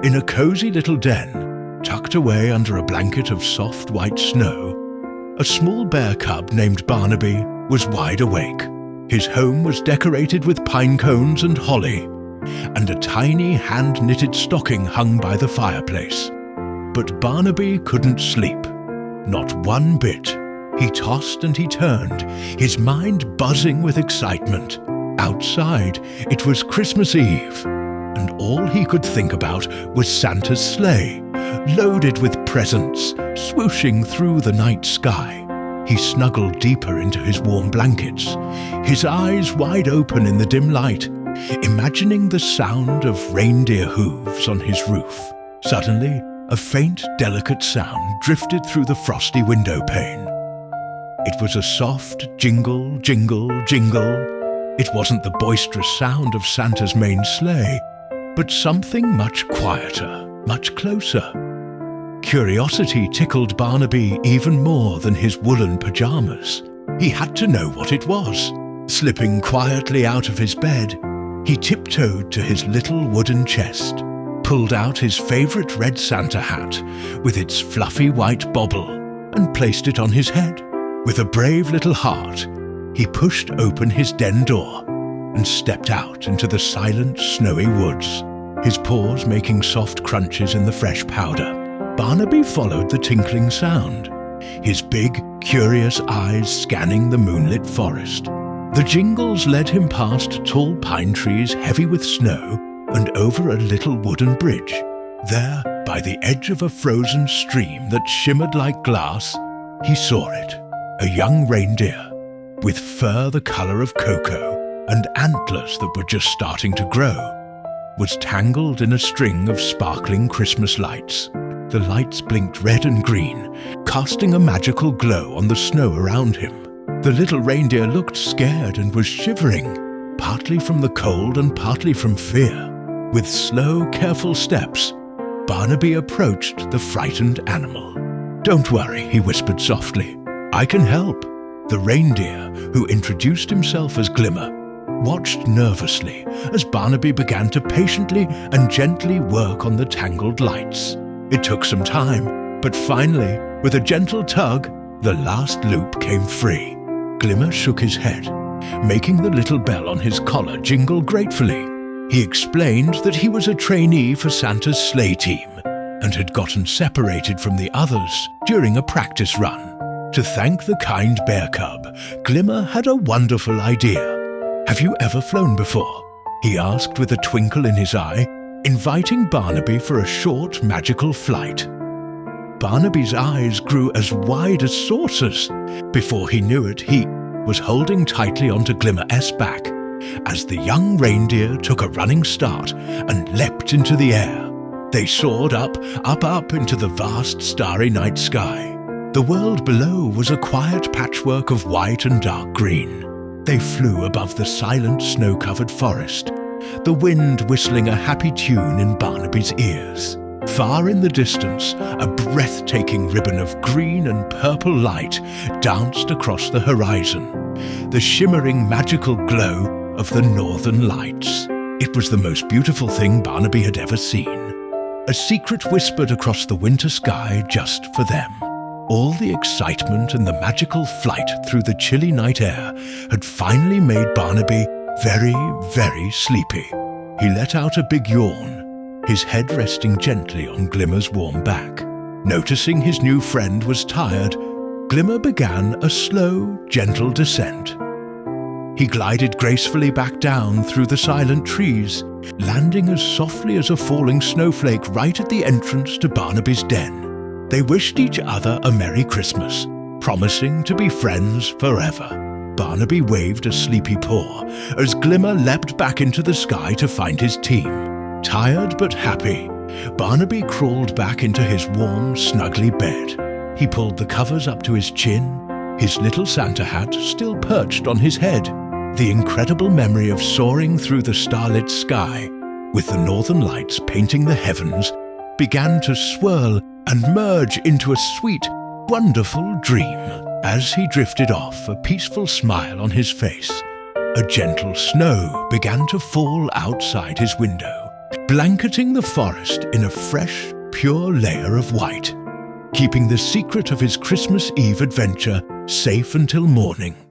In a cozy little den, tucked away under a blanket of soft white snow, a small bear cub named Barnaby was wide awake. His home was decorated with pine cones and holly, and a tiny hand-knitted stocking hung by the fireplace. But Barnaby couldn't sleep, not one bit. He tossed and he turned, his mind buzzing with excitement. Outside, it was Christmas Eve, and all he could think about was Santa's sleigh, loaded with presents, swooshing through the night sky. He snuggled deeper into his warm blankets, his eyes wide open in the dim light, imagining the sound of reindeer hooves on his roof. Suddenly, a faint, delicate sound drifted through the frosty window pane. It was a soft jingle, jingle, jingle. It wasn't the boisterous sound of Santa's main sleigh, but something much quieter, much closer. Curiosity tickled Barnaby even more than his woolen pajamas. He had to know what it was. Slipping quietly out of his bed, he tiptoed to his little wooden chest, pulled out his favorite red Santa hat with its fluffy white bauble, and placed it on his head. With a brave little heart, he pushed open his den door and stepped out into the silent, snowy woods, his paws making soft crunches in the fresh powder. Barnaby followed the tinkling sound, his big, curious eyes scanning the moonlit forest. The jingles led him past tall pine trees heavy with snow and over a little wooden bridge. There, by the edge of a frozen stream that shimmered like glass, he saw it, a young reindeer, with fur the color of cocoa and antlers that were just starting to grow, was tangled in a string of sparkling Christmas lights. The lights blinked red and green, casting a magical glow on the snow around him. The little reindeer looked scared and was shivering, partly from the cold and partly from fear. With slow, careful steps, Barnaby approached the frightened animal. "Don't worry," he whispered softly. "I can help." The reindeer, who introduced himself as Glimmer, watched nervously as Barnaby began to patiently and gently work on the tangled lights. It took some time, but finally, with a gentle tug, the last loop came free. Glimmer shook his head, making the little bell on his collar jingle gratefully. He explained that he was a trainee for Santa's sleigh team and had gotten separated from the others during a practice run. To thank the kind bear cub, Glimmer had a wonderful idea. "Have you ever flown before?" he asked with a twinkle in his eye, inviting Barnaby for a short magical flight. Barnaby's eyes grew as wide as saucers. Before he knew it, he was holding tightly onto Glimmer's back as the young reindeer took a running start and leapt into the air. They soared up, up, up into the vast starry night sky. The world below was a quiet patchwork of white and dark green. They flew above the silent, snow-covered forest, the wind whistling a happy tune in Barnaby's ears. Far in the distance, a breathtaking ribbon of green and purple light danced across the horizon, the shimmering magical glow of the northern lights. It was the most beautiful thing Barnaby had ever seen. A secret whispered across the winter sky just for them. All the excitement and the magical flight through the chilly night air had finally made Barnaby very, very sleepy. He let out a big yawn, his head resting gently on Glimmer's warm back. Noticing his new friend was tired, Glimmer began a slow, gentle descent. He glided gracefully back down through the silent trees, landing as softly as a falling snowflake right at the entrance to Barnaby's den. They wished each other a Merry Christmas, promising to be friends forever. Barnaby waved a sleepy paw as Glimmer leapt back into the sky to find his team. Tired but happy, Barnaby crawled back into his warm, snuggly bed. He pulled the covers up to his chin, his little Santa hat still perched on his head. The incredible memory of soaring through the starlit sky, with the northern lights painting the heavens, began to swirl and merge into a sweet, wonderful dream. As he drifted off, a peaceful smile on his face, a gentle snow began to fall outside his window. blanketing the forest in a fresh, pure layer of white, keeping the secret of his Christmas Eve adventure safe until morning.